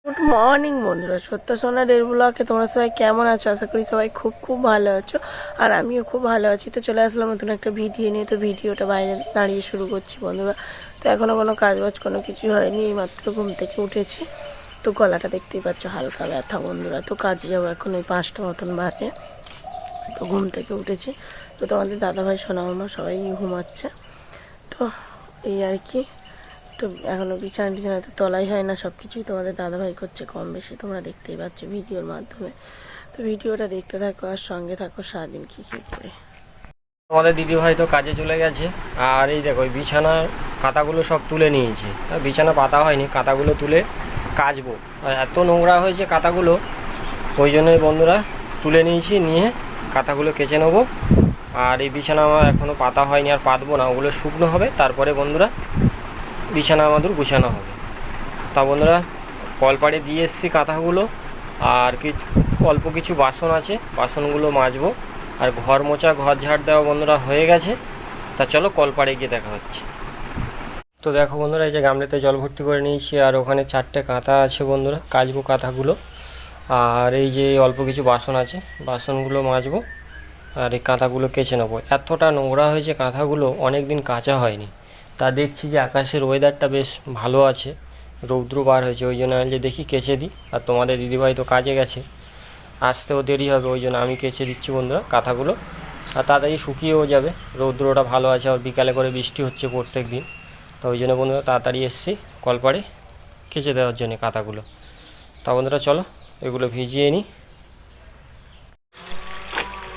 Good morning বন্ধুরা, সত্য সোনা ডের ব্লগে তোমরা সবাই কেমন আছো? আশা করি সবাই খুব খুব ভালো আছো, আর আমিও খুব ভালো আছি। তো চলে আসলাম নতুন একটা ভিডিও নিয়ে। তো ভিডিওটা বাইরে দাঁড়িয়ে শুরু করছি বন্ধুরা। তো এখনও কোনো কাজবাজ কোনো কিছু হয়নি, এইমাত্র ঘুম থেকে উঠেছি। তো গলাটা দেখতেই পাচ্ছ হালকা ব্যথা বন্ধুরা। তো কাজে যাবো এখন, ওই 5টা মতন বাজে। তো ঘুম থেকে উঠেছি। তো তোমাদের দাদাভাই সোনা মামা সবাই ঘুমাচ্ছে। তো এই আর কি। তো এখনও বিছানাতে তলাই হয় না, সব কিছুই তোমাদের দাদাভাই করছে কম বেশি, তোমরা দেখতেই পাচ্ছ ভিডিওর মাধ্যমে। তো ভিডিওটা দেখতে থাকো আর সঙ্গে থাকো সারাদিন কী কী করে। আমাদের দিদিভাই তো কাজে চলে গেছে, আর এই দেখো বিছানার কাঁথাগুলো সব তুলে নিয়েছি। বিছানা পাতা হয়নি, কাঁথাগুলো তুলে কাচবো। আর এত নোংরা হয়েছে কাঁথাগুলো, ওই জন্যই বন্ধুরা তুলে নিয়েছি, নিয়ে কাঁথাগুলো কেচে নেবো। আর এই বিছানা আমার এখনও পাতা হয়নি, আর পাতবো না, ওগুলো শুকনো হবে, তারপরে বন্ধুরা বিছানা আমাদের গুছানো হবে। তা বন্ধুরা কলপাড়ে দিয়ে এসেছি কাঁথাগুলো, আর অল্প কিছু বাসন আছে, বাসনগুলো মাজবো। আর ঘর মোছা ঘর ঝাড় দেওয়া বন্ধুরা হয়ে গেছে। তা চলো কলপাড়ে গিয়ে দেখা হচ্ছে। তো দেখো বন্ধুরা, এই যে গামলাতে জল ভর্তি করে নিয়েছি, আর ওখানে 4টে কাঁথা আছে বন্ধুরা, কাচবো কাঁথাগুলো। আর এই যে অল্প কিছু বাসন আছে, বাসনগুলো মাজবো, আর এই কাঁথাগুলো কেচে নেবো। এতটা নোংরা হয়েছে কাঁথাগুলো, অনেক দিন কাচা হয়নি। তা দেখছি যে আকাশের ওয়েদারটা বেশ ভালো আছে, রৌদ্র বার হয়েছে, ওই জন্য যে দেখি কেচে দিই। আর তোমাদের দিদিভাই তো কাজে গেছে, আসতেও দেরি হবে, ওই জন্য আমি কেচে দিচ্ছি বন্ধুরা কাঁথাগুলো। আর তাড়াতাড়ি শুকিয়েও যাবে, রৌদ্রটা ভালো আছে, আর বিকালে করে বৃষ্টি হচ্ছে প্রত্যেক দিন। তো ওই জন্য বন্ধুরা তাড়াতাড়ি এসেছি কলপাড়ে কেচে দেওয়ার জন্য কাঁথাগুলো। তা বন্ধুরা চলো এগুলো ভিজিয়ে নিই।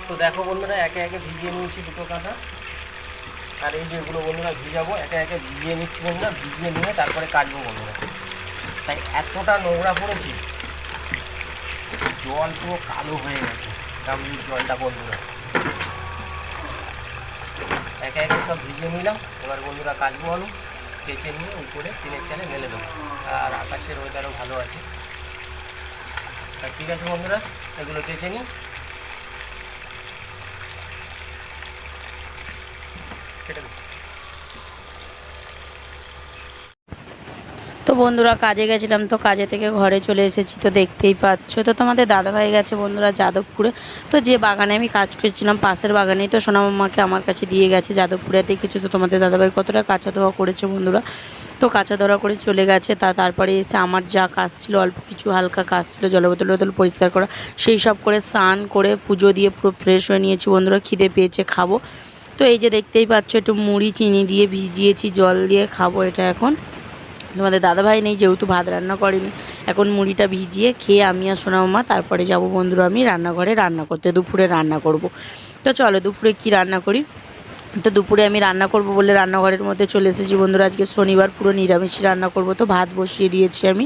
তো দেখো বন্ধুরা, একে একে ভিজিয়ে নিয়েছি দুটো কাঁথা। আর এই যে এগুলো বন্ধুরা ভিজাবো, একে একে ভিজিয়ে নিচ্ছি বন্ধুরা, ভিজিয়ে নিয়ে তারপরে কাচবো বন্ধুরা। তাই এতটা নোংরা পড়েছি, জল পুরো কালো হয়ে গেছে গামলির জলটা বন্ধুরা। একে একে সব ভিজিয়ে নিলাম, এবার বন্ধুরা কাচবো আলু, কেচে নিয়ে উপরে টিনের চালে মেলে দেবো। আর আকাশের ওয়েদারও ভালো আছে। তা ঠিক আছে বন্ধুরা, এগুলো কেচে নিই। তো বন্ধুরা কাজে গেছিলাম, তো কাজে থেকে ঘরে চলে এসেছি। তো দেখতেই পাচ্ছ, তো তোমাদের দাদাভাই গেছে বন্ধুরা যাদবপুরে। তো যে বাগানে আমি কাজ করছিলাম পাশের বাগানেই, তো সোনামাম্মাকে আমার কাছে দিয়ে গেছে যাদবপুরে। দেখেছো তো তোমাদের দাদাভাই কতটা কাঁচা ধোয়া করেছে বন্ধুরা। তো কাঁচা ধোয়া করে চলে গেছে। তারপরে এসে আমার যা কাজ ছিল, অল্প কিছু হালকা কাজ ছিল, জলবোতল পরিষ্কার করা, সেই সব করে স্নান করে পুজো দিয়ে পুরো ফ্রেশ হয়ে নিয়েছি বন্ধুরা। খিদে পেয়েছে, খাবো। তো এই যে দেখতেই পাচ্ছ, একটু মুড়ি চিনি দিয়ে ভিজিয়েছি, জল দিয়ে খাবো এটা এখন। তোমাদের দাদাভাই নেই যেহেতু ভাত রান্না করেনি, এখন মুড়িটা ভিজিয়ে খেয়ে আমি আর সোনামাম্মা তারপরে যাব বন্ধুরা আমি রান্নাঘরে রান্না করতে, দুপুরে রান্না করব। তো চলো দুপুরে কি রান্না করি। তো দুপুরে আমি রান্না করব বলে রান্নাঘরের মধ্যে চলে এসেছি বন্ধুরা। আজকে শনিবার, পুরো নিরামিষই রান্না করব। তো ভাত বসিয়ে দিয়েছি আমি,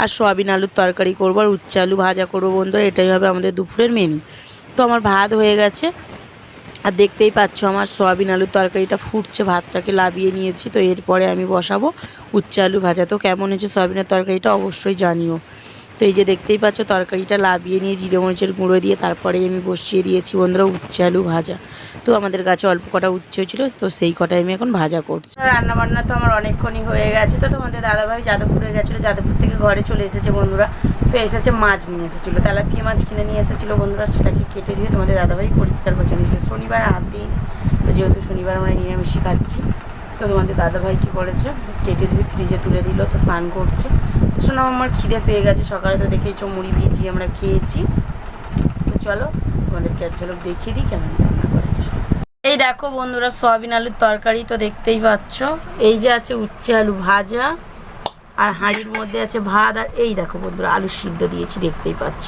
আর সয়াবিন আলুর তরকারি করবো, আর উচ্ছে আলু ভাজা করবো বন্ধুরা। এটাই হবে আমাদের দুপুরের মেনু। তো আমার ভাত হয়ে গেছে, আর দেখতেই পাচ্ছ আমার সয়াবিন আলুর তরকারিটা ফুটছে, ভাতটাকে লাবিয়ে নিয়েছি। তো এরপরে আমি বসাবো উচ্ছে আলু ভাজা। তো কেমন হয়েছে সয়াবিনের তরকারিটা অবশ্যই জানিও। তো এই যে দেখতেই পাচ্ছ তরকারিটা লাবিয়ে নিয়ে জিরে মরিচের গুঁড়ো দিয়ে তারপরে আমি বসিয়ে দিয়েছি বন্ধুরা উচ্ছে আলু ভাজা। তো আমাদের কাছে অল্প কটা উচ্ছে ছিল, তো সেই কটাই আমি এখন ভাজা করছি। রান্নাবান্না তো আমার অনেকক্ষণই হয়ে গেছে। তো তোমাদের দাদাভাই যাদবপুরে গেছিলো, যাদবপুর থেকে ঘরে চলে এসেছে বন্ধুরা। তো এসেছে মাছ নিয়ে এসেছিলো, তেলাপিয়া মাছ কিনে নিয়ে এসেছিলো বন্ধুরা। সেটাকে কেটে দিয়ে তোমাদের দাদাভাই পরিষ্কার করছে। আমি শনিবার হাত দিই, তো যেহেতু শনিবার আমরা নিরামিষই খাচ্ছি। তো তোমাদের দাদাভাই কী করেছে, কেটে ধুয়ে ফ্রিজে তুলে দিল। তো স্নান করছে। তো শোনো আমার খিদে পেয়ে গেছে, সকালে তো দেখেইছো মুড়ি ভিজিয়ে আমরা খেয়েছি। তো চলো তোমাদেরকে এক ঝলক দেখিয়ে দিই কেমন রান্না করেছি। এই দেখো বন্ধুরা সয়াবিন আলুর তরকারি, তো দেখতেই পাচ্ছ। এই যে আছে উচ্ছে আলু ভাজা, আর হাঁড়ির মধ্যে আছে ভাত, আর এই দেখো বন্ধুরা আলু সিদ্ধ দিয়েছি, দেখতেই পাচ্ছ।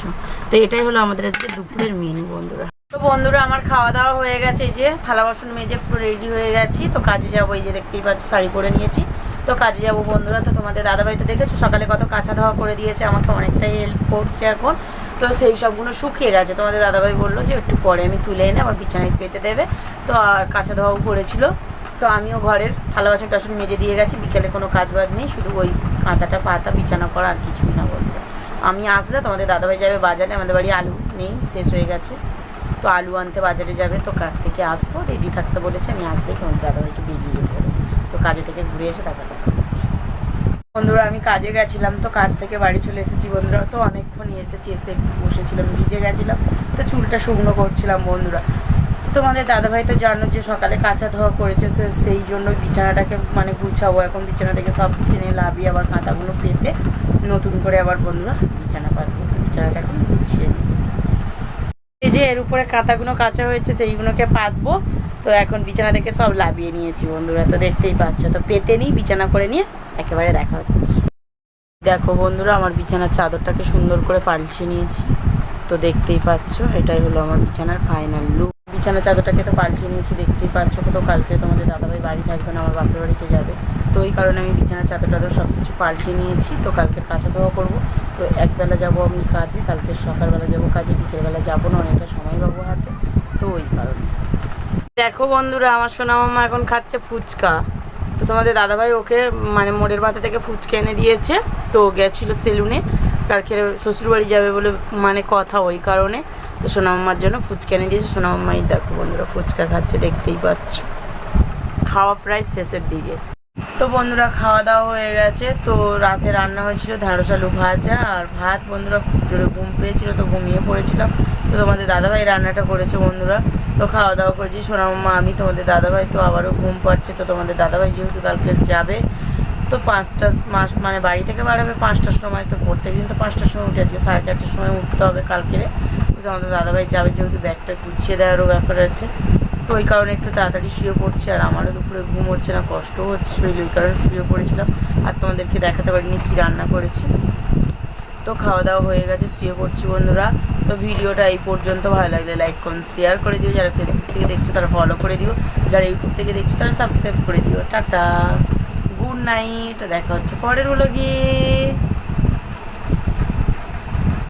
তো এটাই হলো আমাদের আজকে দুপুরের মেনু বন্ধুরা। তো বন্ধুরা আমার খাওয়া দাওয়া হয়ে গেছে, এই যে থালা বাসন মেজে পুরো রেডি হয়ে গেছি। তো কাজে যাবো, এই যে দেখতেই পাচ্ছ শাড়ি পরে নিয়েছি। তো কাজে যাবো বন্ধুরা। তো তোমাদের দাদাভাই তো দেখেছো সকালে কত কাঁচা ধোয়া করে দিয়েছে, আমাকে অনেকটাই হেল্প করছে এখন। তো সেই সবগুলো শুকিয়ে গেছে। তোমাদের দাদাভাই বললো যে একটু পরে আমি তুলে এনে আবার বিছানায় পেতে দেবে। তো আর কাঁচা ধোয়াও করেছিল। তো আমিও ঘরের থালা বাসন টাসন মেজে দিয়ে গেছি। বিকেলে কোনো কাজ বাজ নেই, শুধু ওই কাঁথাটা পাতা বিছানা করা, আর কিছুই না বন্ধুরা। আমি আসলে তোমাদের দাদাভাই যাবে বাজারে, আমাদের বাড়ি আলু নেই, শেষ হয়ে গেছে। তো আলু আনতে বাজারে যাবে, তো কাজ থেকে আসবো, রেডি থাকতে বলেছে। আমি আসলেই তোমাদের দাদাভাইকে বেরিয়ে যেতে বলেছি। তো কাজে থেকে ঘুরে এসে তারপর দেখা হচ্ছে। বন্ধুরা আমি কাজে গেছিলাম, তো কাজ থেকে বাড়ি চলে এসেছি বন্ধুরা। তো অনেকক্ষণই এসেছি, এসে একটু বসেছিলাম, ভিজে গেছিলাম, তো চুলটা শুকনো করছিলাম বন্ধুরা। তো তোমাদের দাদাভাই তো জানো যে সকালে কাঁচা ধোয়া করেছে, সেই জন্য বিছানাটাকে মানে গুছাবো। এখন বিছানা থেকে সব টেনে লাভিয়ে আবার কাঁথাগুলো পেতে নতুন করে আবার বন্ধুরা বিছানা পাতবো। তো বিছানাটা এখন গুছিয়ে নিই। এই যে এর উপরে কাঁথাগুলো কাঁচা হয়েছে সেইগুলোকে পাতবো। তো এখন বিছানা থেকে সব লাভিয়ে নিয়েছি বন্ধুরা, তো দেখতেই পাচ্ছ। তো পেতে নিই, বিছানা করে নিয়ে একেবারে দেখা হচ্ছে। দেখো বন্ধুরা আমার বিছানার চাদরটাকে সুন্দর করে পাল্টিয়ে নিয়েছি, তো দেখতেই পাচ্ছ এটাই হলো আমার বিছানার ফাইনাল লুক। বিছানার চাদরটাকে তো পাল্টিয়ে নিয়েছি, দেখতেই পাচ্ছ। তো কালকে তোমাদের দাদাভাই বাড়ি থাকবে না, আমার বাপের বাড়িতে যাবে, তো ওই কারণে আমি বিছানার চাদর টাদর সব কিছু পাল্টিয়ে নিয়েছি। তো কালকে কাঁচা ধোয়া করবো। তো একবেলা যাবো আমি কাজে, কালকে সকালবেলা যাবো কাজে, বিকেলবেলা যাবো না, অনেকটা সময় পাবো হাতে, তো ওই কারণে। দেখো বন্ধুরা আমার সোনা মামা এখন খাচ্ছে ফুচকা। তো তোমাদের দাদাভাই ওকে মানে মোড়ের মাথা থেকে ফুচকা এনে দিয়েছে। তো গেছিলো সেলুনে, কালকে শ্বশুরবাড়ি যাবে বলে মানে কথা, ওই কারণে। তো সোনা মামার জন্য ফুচকা এনে দিয়েছে। সোনা মামাই দেখো বন্ধুরা ফুচকা খাচ্ছে, দেখতেই পাচ্ছ। খাওয়া প্রায় শেষের দিকে। তো বন্ধুরা খাওয়া দাওয়া হয়ে গেছে। তো রাতে রান্না হয়েছিল ঢ্যাঁড়স আলু ভাজা আর ভাত। বন্ধুরা খুব জোরে ঘুম পেয়েছিল, তো ঘুমিয়ে পড়েছিলাম। তো তোমাদের দাদাভাই রান্নাটা করেছে বন্ধুরা। তো খাওয়া দাওয়া করেছি সোনা মামা আমি, তোমাদের দাদাভাই। তো আবারও ঘুম পাচ্ছে। তো তোমাদের দাদাভাই যেহেতু কালকে যাবে, তো 5টা মানে বাড়ি থেকে বাড়াবে 5টার সময়। তো প্রত্যেক দিন তো 5টার সময় উঠে, আজকে 4:30টার সময় উঠতে হবে কালকে। তো আমাদের দাদাভাই যাবে, যেহেতু ব্যাগটা গুছিয়ে দেওয়ারও ব্যাপার আছে, তো ওই কারণে একটু তাড়াতাড়ি শুয়ে পড়ছি। আর আমারও দুপুরে ঘুম হচ্ছে না, কষ্টও হচ্ছে শরীর, ওই কারণে শুয়ে পড়েছিলাম। আর তোমাদেরকে দেখাতে পারিনি কী রান্না করেছি। তো খাওয়া দাওয়া হয়ে গেছে, শুয়ে পড়ছি বন্ধুরা। তো ভিডিওটা এই পর্যন্ত, ভালো লাগলে লাইক কমেন্ট শেয়ার করে দিও। যারা ফেসবুক থেকে দেখছো তারা ফলো করে দিও, যারা ইউটিউব থেকে দেখছো তারা সাবস্ক্রাইব করে দিও। টাটা, গুড নাইট, দেখা হচ্ছে পরের ব্লগে।